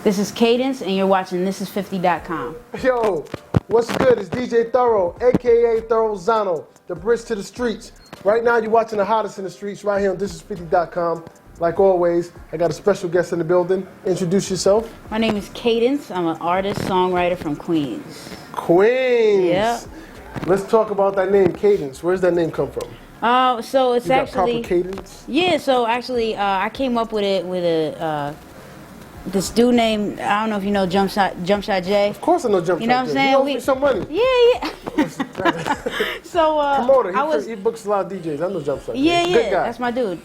This is Kaydence, and you're watching ThisIs50.com. Yo, what's good? It's DJ Thoro, a.k.a. Thorozano, the bridge to the streets. Right now, you're watching the hottest in the streets right here on ThisIs50.com. Like always, I got a special guest in the building. Introduce yourself. My name is Kaydence. I'm an artist, songwriter from Queens. Queens. Yeah. Let's talk about that name, Kaydence. Where's that name come from? So it's you got actually proper cadence? Yeah. So actually, I came up with it with this dude named, I don't know if you know Jump Shot Jay. Of course I know Jump Shot Jay. You know what I'm saying? He owes me some money. Yeah. So promoter. He books a lot of DJs. I know Jump Shot Jay. Yeah. Good guy. That's my dude.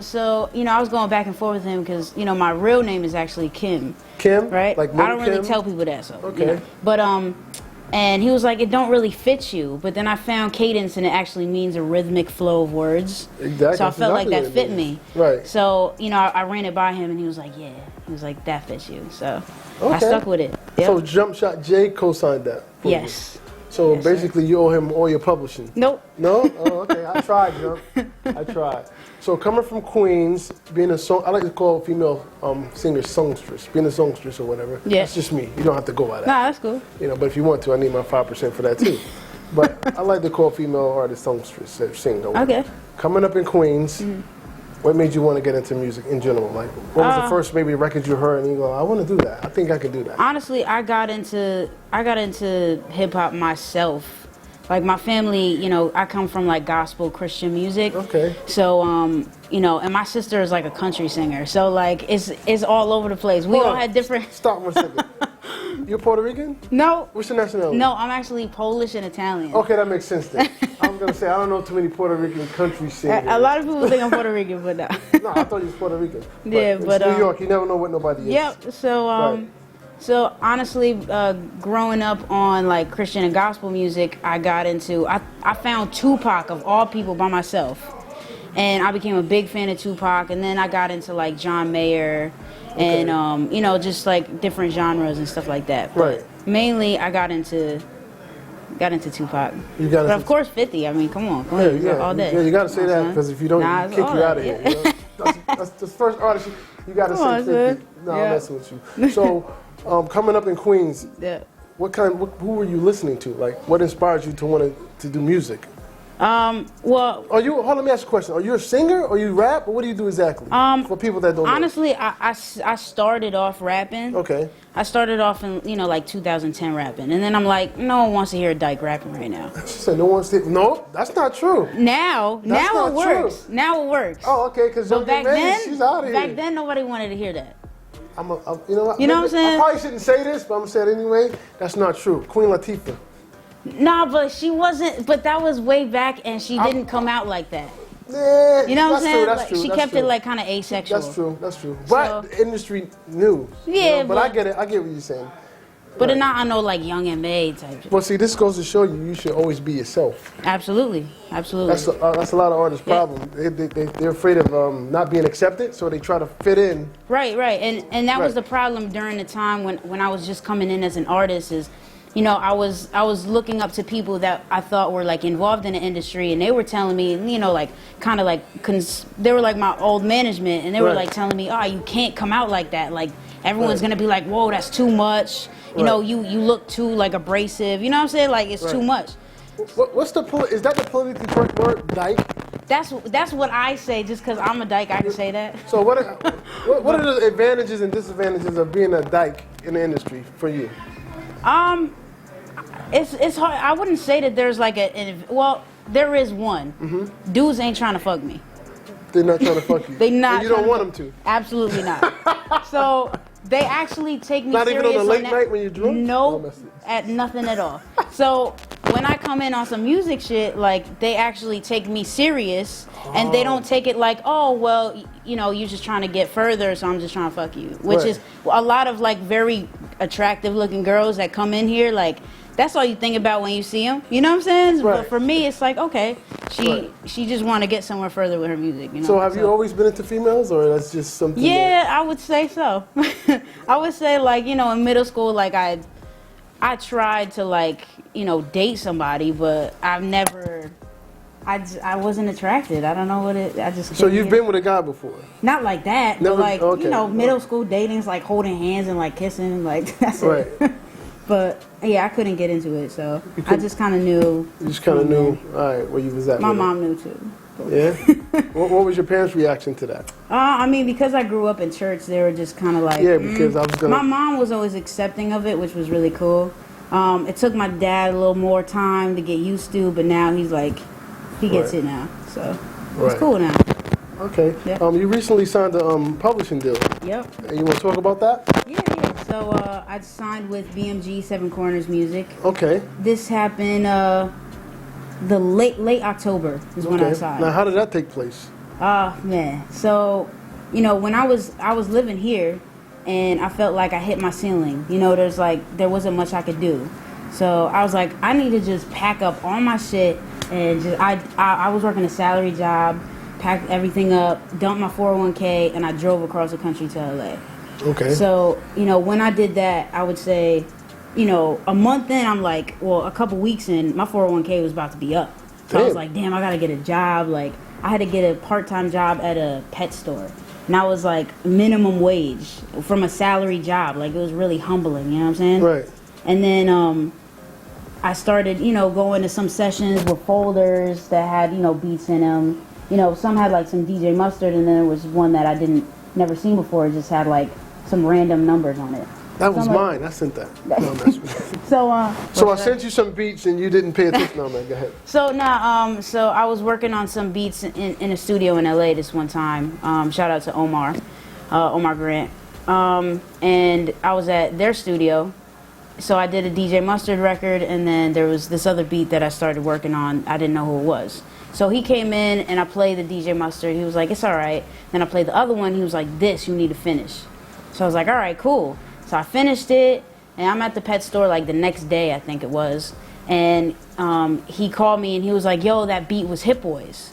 So I was going back and forth with him because my real name is actually Kim. Kim? Right? Like I don't Kim? really tell people that. So okay. But and he was like, it don't really fit you. But then I found cadence, and it actually means a rhythmic flow of words. Exactly. So I felt like that fit me. Right. So, I ran it by him, and he was like, yeah. He was like, that fits you. So okay. I stuck with it. Yep. So Jump Shot Jay co-signed that for Yes. you. So yes, basically you owe him all your publishing. Nope. No? Oh, okay. I tried, Jump. I tried. So coming from Queens, being a song, I like to call female singers songstress, being a songstress or whatever. Yeah. That's just me. You don't have to go by that. Nah, that's cool. But if you want to, I need my 5% for that too. But I like to call female artists songstress, sing. Okay. Coming up in Queens, what made you want to get into music in general? Like, what was the first maybe record you heard and you go, I want to do that. I think I could do that. Honestly, I got into hip hop myself. Like my family, I come from like gospel Christian music. Okay. So, and my sister is like a country singer. So like it's all over the place. We all had different. Stop 1 second. You're Puerto Rican? No. What's your nationality? No, I'm actually Polish and Italian. Okay, that makes sense then. I was gonna say I don't know too many Puerto Rican country singers. A lot of people think I'm Puerto Rican, but no. No, I thought you was Puerto Rican. But yeah, but New York, you never know what nobody is. Yep. So right. So honestly, growing up on like Christian and gospel music, I found Tupac of all people by myself, and I became a big fan of Tupac. And then I got into like John Mayer, and just like different genres and stuff like that. But right. Mainly, I got into Tupac. But of course, 50. I mean, come on, all day. Yeah, you gotta say that because if you don't, kick you out of here. That's the first artist you gotta say 50. No, I'm messing with you. So. Coming up in Queens, yeah. Who were you listening to? Like, what inspired you to want to do music? Well, let me ask you a question. Are you a singer or you rap or what do you do exactly? For people that don't know. Honestly, I started off rapping. Okay. I started off in, like 2010 rapping. And then I'm like, no one wants to hear a dyke rapping right now. She said no one wants to. No, that's not true. Now it works. True. Now it works. Oh, okay, because back then, she's out of here. Back then, nobody wanted to hear that. You know what I'm saying? I probably shouldn't say this, but I'm going to say it anyway. That's not true. Queen Latifah. Nah, but she wasn't, but that was way back and she didn't come out like that. Yeah, you know what I'm saying? That's true. She kept it like kind of asexual. That's true. But the industry knew. Yeah, but I get it. I get what you're saying. But not I know like Young and May type. Well, see, this goes to show you should always be yourself. Absolutely. That's a lot of artists' problem. They're afraid of not being accepted, so they try to fit in. Right, and that was the problem during the time when I was just coming in as an artist. Is I was looking up to people that I thought were like involved in the industry, and they were telling me, like kind of like they were like my old management, and they were like telling me, oh, you can't come out like that. Like everyone's gonna be like, whoa, that's too much. You look too like abrasive. You know what I'm saying? Like it's too much. Is that the politically correct word, dyke? That's what I say. Just because I'm a dyke, I can say that. So what are the advantages and disadvantages of being a dyke in the industry for you? It's hard. I wouldn't say that there's like there is one. Mm-hmm. Dudes ain't trying to fuck me. They're not trying to fuck you. They not. And you don't want them to. Absolutely not. So they actually take me not serious. Not even on a late night when you're drunk? No, at nothing at all. So when I come in on some music shit, like they actually take me serious, and they don't take it like, oh well, you're just trying to get further, so I'm just trying to fuck you. Which is a lot of like very attractive looking girls that come in here, like that's all you think about when you see them. You know what I'm saying? Right. But for me, it's like, okay, she just want to get somewhere further with her music. So have you always been into females, or that's just something? Yeah, I would say so. I would say like in middle school, like I tried to like date somebody, but I've never I wasn't attracted. I don't know what it. I just. So you've been with a guy before? Not like that. Never, but like okay. you know, middle school dating's like holding hands and like kissing, like that's right. it. But yeah, I couldn't get into it, so I just kind of knew. You just kind of knew, all right, where you was at. My mom knew too. Yeah. What was your parents' reaction to that? I mean, because I grew up in church, they were just kind of like. Yeah, because I was gonna. My mom was always accepting of it, which was really cool. It took my dad a little more time to get used to, but now he's like, he gets it now, so it's cool now. Okay. Yep. You recently signed a publishing deal. Yep. You want to talk about that? Yeah. So I signed with BMG, Seven Corners Music. Okay. This happened the late October is when I signed. Now, how did that take place? Man. So, you know, when I was living here, and I felt like I hit my ceiling. You know, there wasn't much I could do. So I was like, I need to just pack up all my shit and just I was working a salary job, packed everything up, dumped my 401k, and I drove across the country to LA. Okay. So, you know, when I did that, I would say, you know, a month in, I'm like, well, a couple weeks in, my 401k was about to be up. So I was like, damn, I gotta get a job. Like, I had to get a part-time job at a pet store. And I was like minimum wage from a salary job. Like, it was really humbling, you know what I'm saying? Right. And then I started, you know, going to some sessions with folders that had, you know, beats in them. You know, some had like some DJ Mustard, and then there was one that I never seen before. It just had like some random numbers on it. That was mine. I sent that. So I sent you some beats and you didn't pay attention. No, man, go ahead. So now, so I was working on some beats in a studio in LA this one time. Shout out to Omar Grant. And I was at their studio. So I did a DJ Mustard record, and then there was this other beat that I started working on. I didn't know who it was. So he came in and I played the DJ Mustard. He was like, it's all right. Then I played the other one. He was like, this, you need to finish. So I was like, all right, cool. So I finished it, and I'm at the pet store like the next day, I think it was. And he called me and he was like, yo, that beat was Hit Boy's.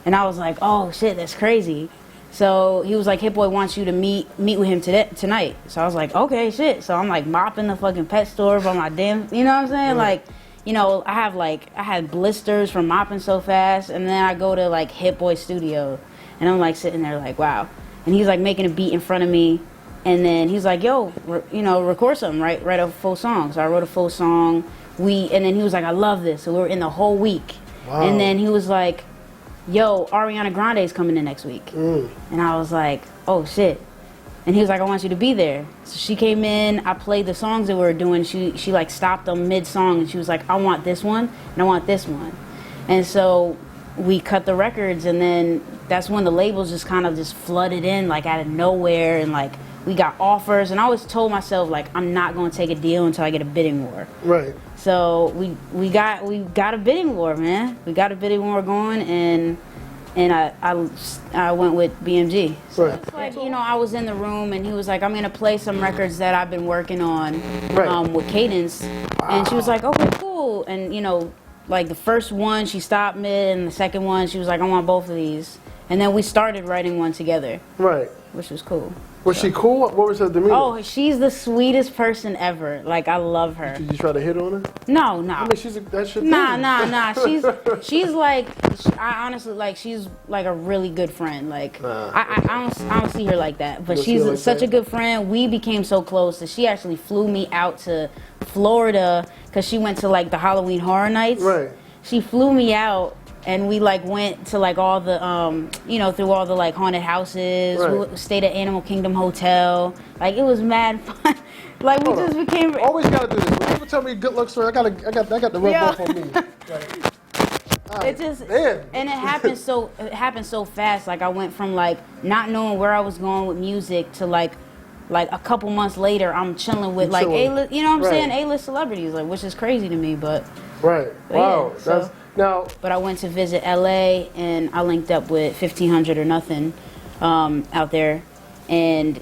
And I was like, oh shit, that's crazy. So he was like, Hit Boy wants you to meet with him tonight. So I was like, okay, shit. So I'm like mopping the fucking pet store by my damn, you know what I'm saying? Like, you know, I had blisters from mopping so fast, and then I go to like Hit Boy studio, and I'm like sitting there like, wow. And he's like making a beat in front of me. And then he's like, yo, you know, record something, write a full song. So I wrote a full song. And then he was like, I love this. So we were in the whole week. Wow. And then he was like, yo, Ariana Grande is coming in next week. And I was like, oh shit. And he was like, I want you to be there. So she came in, I played the songs that we were doing. She like stopped them mid-song, and she was like, I want this one, and I want this one. And so we cut the records, and then that's when the labels just kind of just flooded in like out of nowhere, and like we got offers, and I always told myself like I'm not going to take a deal until I get a bidding war. Right. So we got a bidding war, man. We got a bidding war going, and I went with BMG. So right. it's like, you know, I was in the room, and he was like, I'm gonna play some records that I've been working on with Kaydence, and she was like, okay, cool. And you know, like the first one she stopped mid, and the second one she was like, I want both of these, and then we started writing one together. Right. Which was cool. Was she cool? What was her demeanor? Oh, she's the sweetest person ever. Like, I love her. Did you try to hit on her? No. I mean, that's your thing. Nah. She's like, I honestly, like, she's like a really good friend. Like, I don't see her like that. But she's like such a good friend. We became so close that she actually flew me out to Florida because she went to like the Halloween Horror Nights. Right. She flew me out. And we like went to like all the, you know, through all the like haunted houses. Right. We stayed at Animal Kingdom Hotel. Like, it was mad fun. Like, we just became. Always gotta do this. When people tell me good luck story, I got the rub off on me. Like, it just and it happened so fast. Like, I went from like not knowing where I was going with music to like a couple months later, I'm chilling with like A-list, you know what I'm saying, A-list celebrities, like, which is crazy to me, but. Right. Wow. Yeah, so. But I went to visit LA, and I linked up with 1500 or Nothing out there, and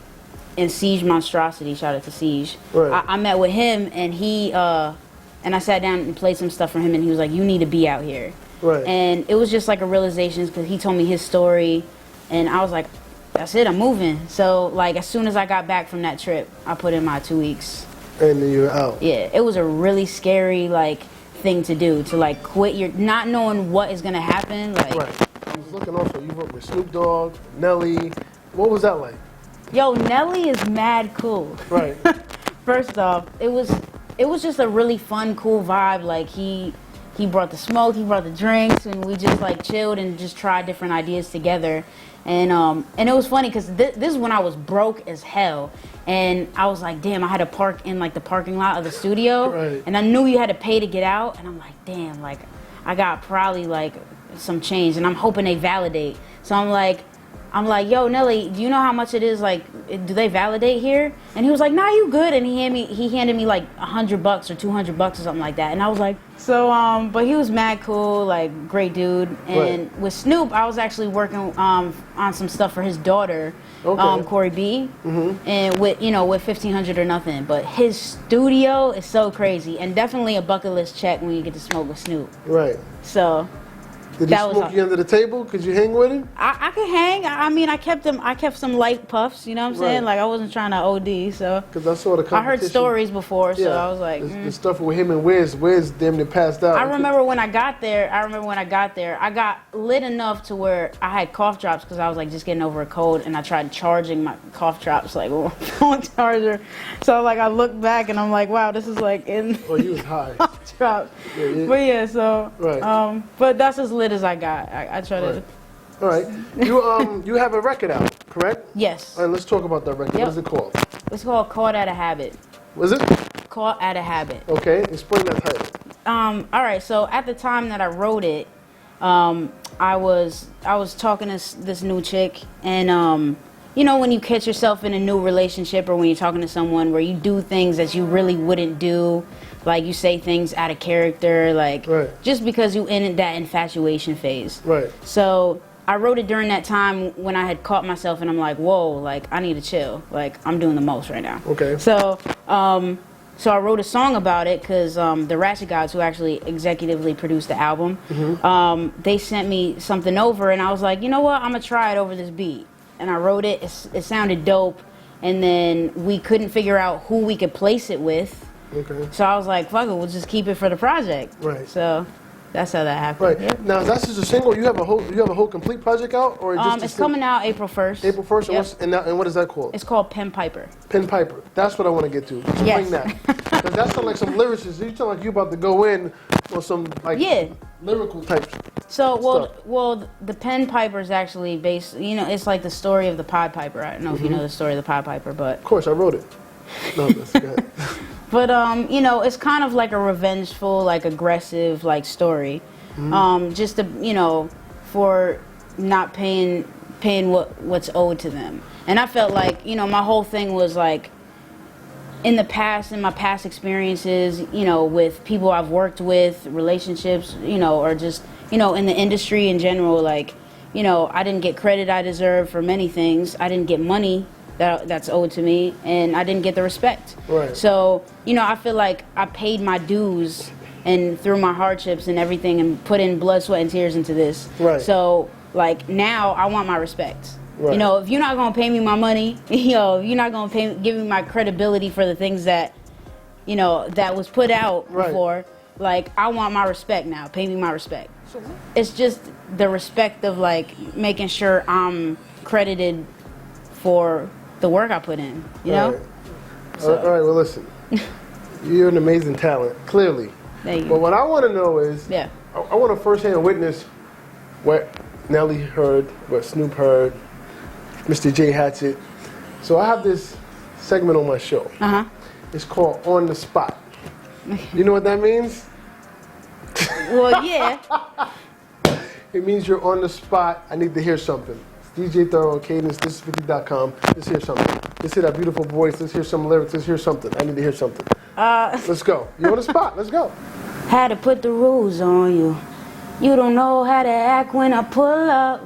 Siege Monstrosity. Shout out to Siege. Right. I met with him, and he and I sat down and played some stuff for him, and he was like, "You need to be out here." Right. And it was just like a realization because he told me his story, and I was like, "That's it, I'm moving." So like as soon as I got back from that trip, I put in my 2 weeks. And then you're out. Yeah, it was a really scary like thing to do, to like quit your not knowing what is gonna happen. Like, Right. I was looking also. You worked with Snoop Dogg, Nelly. What was that like? yo, Nelly is mad cool. Right. First off, it was just a really fun, cool vibe. Like he brought the smoke, he brought the drinks, and we just like chilled and just tried different ideas together. And it was funny because this is when I was broke as hell, and I was like, damn, I had to park in like the parking lot of the studio, Right. and I knew you had to pay to get out, and I'm like, damn, like I got probably like some change, and I'm hoping they validate. So I'm like, yo, Nelly, do you know how much it is? Like, do they validate here? And he was like, nah, you good. And he handed me like $100 or $200 or something like that. And I was like, so, but he was mad cool, like great dude. And Right. with Snoop, I was actually working on some stuff for his daughter, Okay. Corey B. And with 1500 or nothing. But his studio is so crazy, and definitely a bucket list check when you get to smoke with Snoop. Right. So. Did he That was smoke you under the table? Could you hang with him? I could hang. I mean, I kept some light puffs. You know what I'm saying? Right. Like I wasn't trying to OD. So Because I saw the competition. I heard stories before, so Yeah. I was like, The stuff with him and Wiz damn near passed out. I remember when I got there. I got lit enough to where I had cough drops because I was like just getting over a cold, and I tried charging my cough drops like with my phone charger. So like I look back and I'm like, wow, this is like in Oh, you was high. cough drops. Yeah. But yeah, so Right. but that's as lit as I got. I try to. Right. All right. You have a record out, correct? Yes. All right, let's talk about that record. Yep. What is it called? It's called Caught at a Habit. Was it? Caught at a Habit. Okay, explain that title. All right. So at the time that I wrote it, I was talking to this new chick, and you know, when you catch yourself in a new relationship, or when you're talking to someone where you do things that you really wouldn't do, like you say things out of character, like Right. just because you in that infatuation phase. Right. So I wrote it during that time when I had caught myself, and I'm like, whoa, like I need to chill. Like I'm doing the most right now. Okay. So, so I wrote a song about it because the Ratchet Gods, who actually executively produced the album, they sent me something over, and I was like, you know what, I'm gonna try it over this beat. And I wrote it. It sounded dope, and then we couldn't figure out who we could place it with. Okay. So I was like, fuck it, we'll just keep it for the project. Right. So that's how that happened. Right. Yep. Now, that's just a single. You have a whole complete project out, or just It's coming out April 1st. April 1st. Yep. And what is that called? It's called Pen Piper. Pen Piper. That's what I want to get to. Explain Yes. that. Because that sounds like some lyricists. You sound like you about to go in on some like lyrical type. So stuff. well, the Pen Piper is actually based. You know, it's like the story of the Pied Piper. I don't know if you know the story of the Pied Piper, but Of course, I wrote it. No, that's good. but you know, it's kind of like a revengeful, like aggressive, like story. Just to, you know, for not paying what's owed to them. And I felt like, you know, my whole thing was like, in my past experiences, you know, with people I've worked with, relationships, you know, or just, you know, in the industry in general, like, you know, I didn't get credit I deserved for many things. I didn't get money that's owed to me, and I didn't get the respect. Right. So, you know, I feel like I paid my dues and through my hardships and everything, and put in blood, sweat, and tears into this. Right. So, like, now I want my respect. Right. You know, if you're not gonna pay me my money, you know, if you're not gonna give me my credibility for the things that, you know, that was put out Right. before, like, I want my respect now. Pay me my respect. It's just the respect of like making sure I'm credited for the work I put in. You know. Right. All right. Well, listen. You're an amazing talent, clearly. Thank you. But what I want to know is, Yeah. I want to firsthand witness what Nelly heard, what Snoop heard, Mr. J Hatchet. So I have this segment on my show. It's called On the Spot. You know what that means? Well, yeah. It means you're on the spot. I need to hear something. It's DJ Thoro, Kaydence, this is 50.com. Let's hear something. Let's hear that beautiful voice. Let's hear some lyrics. Let's hear something. I need to hear something. Let's go. You're on the spot. Let's go. Had to put the rules on you. You don't know how to act when I pull up.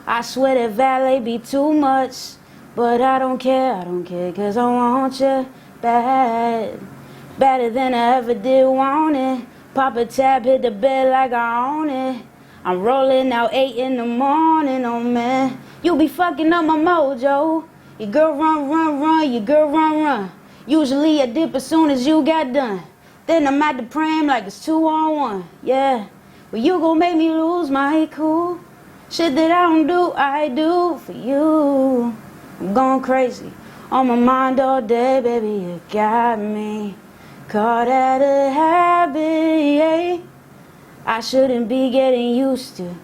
I swear that valet be too much. But I don't care, cause I want you bad. Better than I ever did want it. Pop a tab, hit the bed like I own it. I'm rolling out 8 in the morning, oh man. You be fucking up my mojo. Your girl run, your girl run. Usually I dip as soon as you got done. Then I'm at the pram like it's 2-on-1. Yeah. Well, you gon' make me lose my cool. Shit that I do for you. I'm going crazy. On my mind all day, baby, you got me caught at a habit, yeah. I shouldn't be getting used to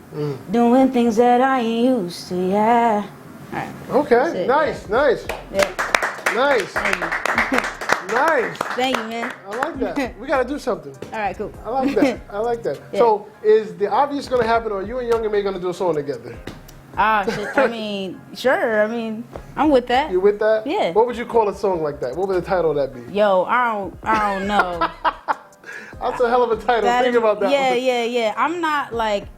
doing things that I ain't used to, yeah. All right. Okay, nice. Yeah. Nice. Nice. Thank you, man. I like that. We gotta do something. All right, cool. I like that. Yeah. So, is the obvious gonna happen, or you and Young M.A gonna do a song together? Shit, I mean, sure. I mean, I'm with that. You with that? Yeah. What would you call a song like that? What would the title of that be? Yo, I don't know. That's a hell of a title. Think about that. Yeah. I'm not like,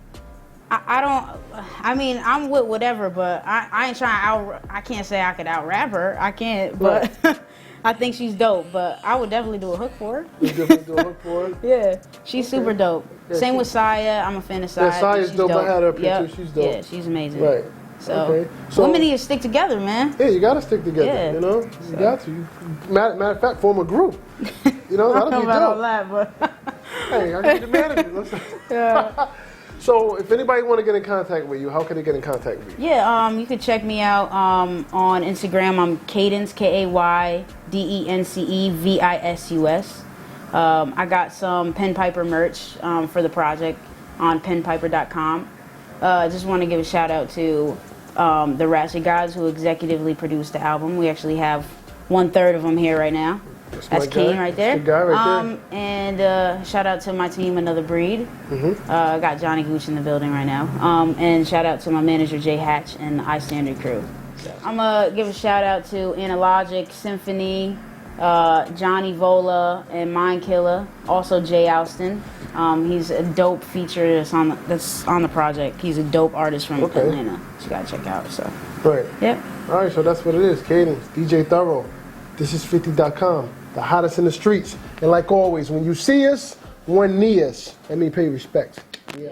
I mean, I'm with whatever, but I ain't trying I can't say I could out rap her. I can't, but I think she's dope. But I would definitely do a hook for her. You definitely do a hook for her? Yeah, she's super dope. Yeah, Same with Saya. I'm a fan of Saya. Yeah, Saya's dope. I had her up here Yep. too. She's dope. Yeah, she's amazing. Right. So, Okay. So women need to stick together, man. yeah, you gotta stick together. Yeah. You know, you got to. Matter of fact, form a group. You know, that'll I don't be know about all dope. that, but Hey, I need the manager. yeah. So, if anybody want to get in contact with you, how can they get in contact with you? Yeah, you can check me out on Instagram. I'm Kaydence, KAYDENCEVISUS. I got some Pen Piper merch for the project on penpiper.com. Just want to give a shout out to the Ratchet guys who executively produced the album. We actually have 1/3 of them here right now. That's King right there. That's the guy right there. And shout out to my team, Another Breed. I got Johnny Gooch in the building right now. And shout out to my manager, Jay Hatch, and the iStandard crew. I'm going to give a shout out to Analogic, Symphony, Johnny Vola, and Mind Killer. Also Jay Alston. He's a dope feature that's on the project. He's a dope artist from Atlanta. So you got to check out. So. Right. Yep. All right, so that's what it is. Kaydence, DJ Thoro. This is 50.com, the hottest in the streets. And like always, when you see us, one knee us. Let me pay respect. Yeah.